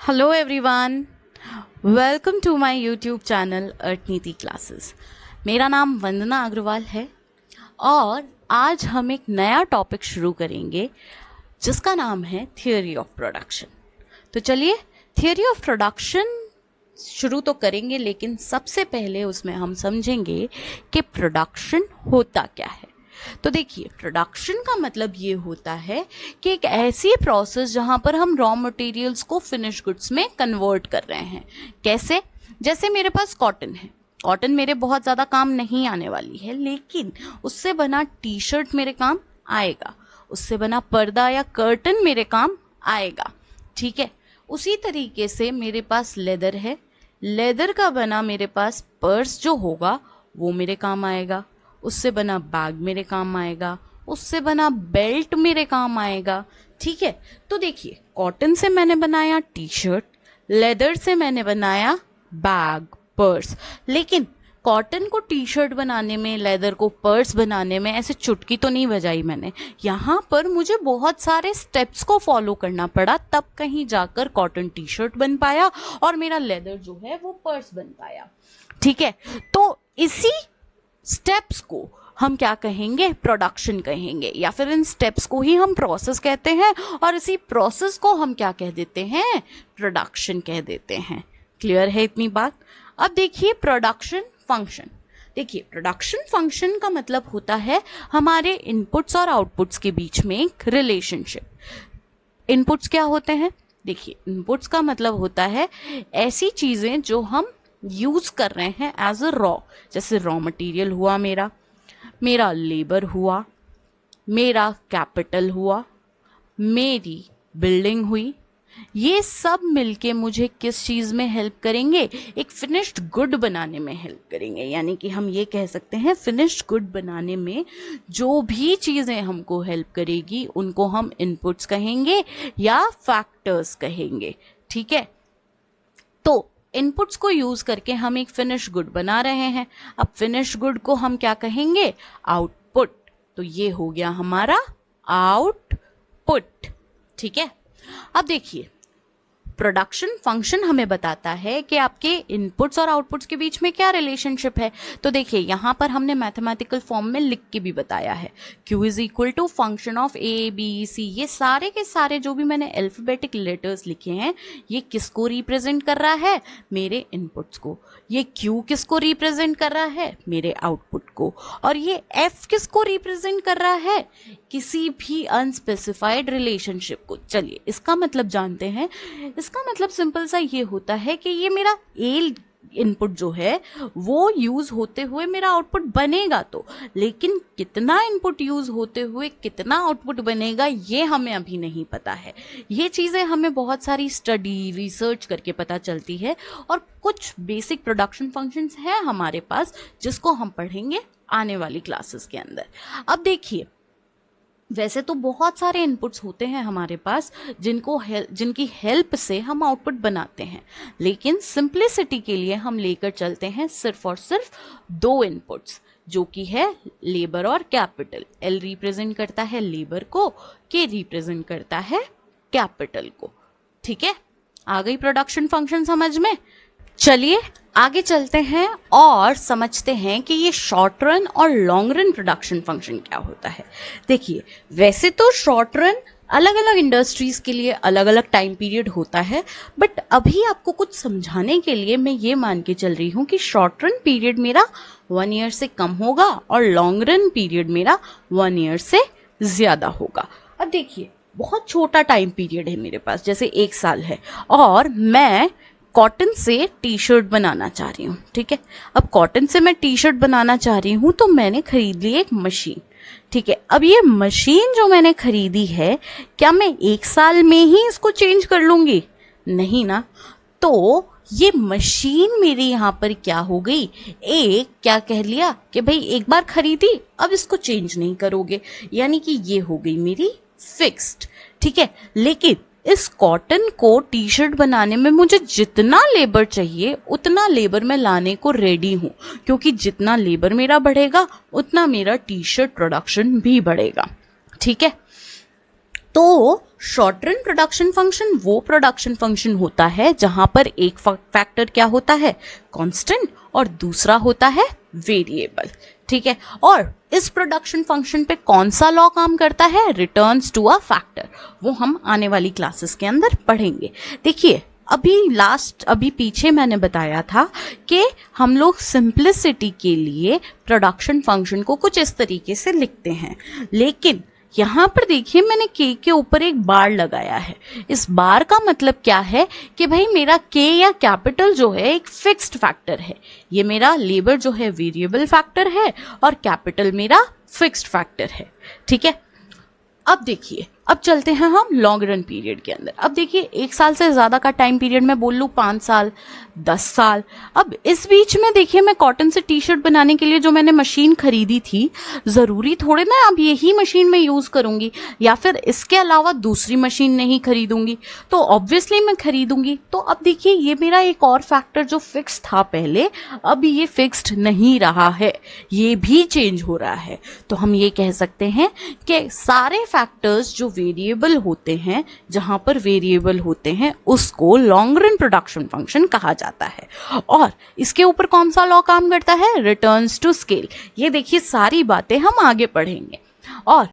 Hello everyone, welcome to my YouTube channel Arthniti classes. मेरा नाम वंदना अग्रवाल है और आज हम एक नया टॉपिक शुरू करेंगे जिसका नाम है थियोरी ऑफ प्रोडक्शन। तो चलिए थियोरी ऑफ प्रोडक्शन शुरू तो करेंगे, लेकिन सबसे पहले उसमें हम समझेंगे कि प्रोडक्शन होता क्या है। तो देखिए, प्रोडक्शन का मतलब ये होता है कि एक ऐसी प्रोसेस जहां पर हम रॉ मटेरियल्स को फिनिश गुड्स में कन्वर्ट कर रहे हैं। कैसे? जैसे मेरे पास कॉटन है, कॉटन मेरे बहुत ज़्यादा काम नहीं आने वाली है, लेकिन उससे बना टी शर्ट मेरे काम आएगा, उससे बना पर्दा या कर्टन मेरे काम आएगा। ठीक है, उसी तरीके से मेरे पास लेदर है, लेदर का बना मेरे पास पर्स जो होगा वो मेरे काम आएगा, उससे बना बैग मेरे काम आएगा, उससे बना बेल्ट मेरे काम आएगा। ठीक है, तो देखिए, कॉटन से मैंने बनाया टी शर्ट, लेदर से मैंने बनाया बैग, पर्स। लेकिन कॉटन को टी शर्ट बनाने में, लेदर को पर्स बनाने में ऐसे चुटकी तो नहीं बजाई मैंने। यहाँ पर मुझे बहुत सारे स्टेप्स को फॉलो करना पड़ा, तब कहीं जाकर कॉटन टी शर्ट बन पाया और मेरा लेदर जो है वो पर्स बन पाया। ठीक है, तो इसी स्टेप्स को हम क्या कहेंगे? प्रोडक्शन कहेंगे, या फिर इन स्टेप्स को ही हम प्रोसेस कहते हैं और इसी प्रोसेस को हम क्या कह देते हैं? प्रोडक्शन कह देते हैं। क्लियर है इतनी बात? अब देखिए प्रोडक्शन फंक्शन। देखिए, प्रोडक्शन फंक्शन का मतलब होता है हमारे इनपुट्स और आउटपुट्स के बीच में एक रिलेशनशिप। इनपुट्स क्या होते हैं? देखिए, इनपुट्स का मतलब होता है ऐसी चीजें जो हम यूज कर रहे हैं एज अ रॉ। जैसे रॉ मटेरियल हुआ मेरा लेबर हुआ, मेरा कैपिटल हुआ, मेरी बिल्डिंग हुई। ये सब मिलके मुझे किस चीज में हेल्प करेंगे? एक फिनिश्ड गुड बनाने में हेल्प करेंगे। यानी कि हम ये कह सकते हैं फिनिश्ड गुड बनाने में जो भी चीजें हमको हेल्प करेगी उनको हम इनपुट्स कहेंगे या फैक्टर्स कहेंगे। ठीक है, तो इनपुट्स को यूज करके हम एक फिनिश गुड बना रहे हैं। अब फिनिश गुड को हम क्या कहेंगे? आउटपुट। तो ये हो गया हमारा आउटपुट। ठीक है, अब देखिए, प्रोडक्शन फंक्शन हमें बताता है कि आपके इनपुट्स और आउटपुट्स के बीच में क्या रिलेशनशिप है। तो देखिए, यहां पर हमने मैथमेटिकल फॉर्म में लिख के भी बताया है, Q is equal to function of A B C। ये सारे के सारे जो भी मैंने अल्फाबेटिक लेटर्स लिखे हैं, ये किसको रिप्रेजेंट कर रहा है? मेरे इनपुट्स को। ये Q किसको रिप्रेजेंट कर रहा है? मेरे आउटपुट को। और ये F किसको रिप्रेजेंट कर रहा है? किसी भी अनस्पेसिफाइड रिलेशनशिप को। चलिए इसका मतलब जानते हैं। इसका मतलब सिंपल सा ये होता है कि ये मेरा ए इनपुट जो है वो यूज होते हुए मेरा आउटपुट बनेगा, तो लेकिन कितना इनपुट यूज होते हुए कितना आउटपुट बनेगा ये हमें अभी नहीं पता है। ये चीजें हमें बहुत सारी स्टडी रिसर्च करके पता चलती है और कुछ बेसिक प्रोडक्शन फंक्शंस हैं हमारे पास जिसको हम पढ़ेंगे आने वाली क्लासेस के अंदर। अब देखिए, वैसे तो बहुत सारे इनपुट्स होते हैं हमारे पास जिनकी हेल्प से हम आउटपुट बनाते हैं, लेकिन सिंप्लिसिटी के लिए हम लेकर चलते हैं सिर्फ और सिर्फ दो इनपुट्स, जो कि है लेबर और कैपिटल। L रिप्रेजेंट करता है लेबर को, K रिप्रेजेंट करता है कैपिटल को। ठीक है, आ गई प्रोडक्शन फंक्शन समझ में? चलिए आगे चलते हैं और समझते हैं कि ये शॉर्ट रन और लॉन्ग रन प्रोडक्शन फंक्शन क्या होता है। देखिए, वैसे तो शॉर्ट रन अलग अलग इंडस्ट्रीज के लिए अलग अलग टाइम पीरियड होता है, बट अभी आपको कुछ समझाने के लिए मैं ये मान के चल रही हूँ कि शॉर्ट रन पीरियड मेरा 1 ईयर से कम होगा और लॉन्ग रन पीरियड मेरा 1 ईयर से ज्यादा होगा। अब देखिए, बहुत छोटा टाइम पीरियड है मेरे पास, जैसे 1 साल है, और मैं कॉटन से टी शर्ट बनाना चाह रही हूँ। ठीक है, अब कॉटन से मैं टी शर्ट बनाना चाह रही हूँ तो मैंने खरीद ली एक मशीन। ठीक है, अब ये मशीन जो मैंने खरीदी है, क्या मैं 1 साल में ही इसको चेंज कर लूंगी? नहीं ना। तो ये मशीन मेरी यहाँ पर क्या हो गई? एक क्या कह लिया कि भाई एक बार खरीदी, अब इसको चेंज नहीं करोगे, यानी कि ये हो गई मेरी फिक्स्ड। ठीक है, लेकिन इस कॉटन को टी शर्ट बनाने में मुझे जितना लेबर चाहिए उतना लेबर मैं लाने को रेडी हूं, क्योंकि जितना लेबर मेरा बढ़ेगा उतना मेरा टी शर्ट प्रोडक्शन भी बढ़ेगा। ठीक है, तो शॉर्ट रन प्रोडक्शन फंक्शन वो प्रोडक्शन फंक्शन होता है जहां पर एक फैक्टर क्या होता है, कांस्टेंट, और दूसरा होता है वेरिएबल। ठीक है, और इस प्रोडक्शन फंक्शन पे कौन सा लॉ काम करता है, रिटर्न्स टू अ फैक्टर, वो हम आने वाली क्लासेस के अंदर पढ़ेंगे। देखिए अभी पीछे मैंने बताया था कि हम लोग सिंप्लिसिटी के लिए प्रोडक्शन फंक्शन को कुछ इस तरीके से लिखते हैं, लेकिन यहाँ पर देखिए मैंने के ऊपर एक बार लगाया है। इस बार का मतलब क्या है कि भाई मेरा के या कैपिटल जो है एक फिक्स्ड फैक्टर है, ये मेरा लेबर जो है वेरिएबल फैक्टर है और कैपिटल मेरा फिक्स्ड फैक्टर है। ठीक है, अब देखिए, अब चलते हैं हम लॉन्ग रन पीरियड के अंदर। अब देखिए 1 साल से ज़्यादा का टाइम पीरियड मैं बोल लूँ 5 साल, 10 साल। अब इस बीच में देखिए मैं कॉटन से टी शर्ट बनाने के लिए जो मैंने मशीन खरीदी थी, ज़रूरी थोड़े ना अब यही मशीन मैं यूज़ करूँगी या फिर इसके अलावा दूसरी मशीन नहीं खरीदूंगी, तो ऑब्वियसली मैं खरीदूंगी। तो अब देखिए ये मेरा एक और फैक्टर जो फिक्स था पहले, अब ये फिक्स्ड नहीं रहा है, ये भी चेंज हो रहा है। तो हम ये कह सकते हैं कि सारे फैक्टर्स जो वेरिएबल होते हैं, जहां पर वेरिएबल होते हैं, उसको लॉन्ग रन प्रोडक्शन फंक्शन कहा जाता है। और इसके ऊपर कौन सा लॉ काम करता है, रिटर्न्स टू स्केल। ये देखिए सारी बातें हम आगे पढ़ेंगे। और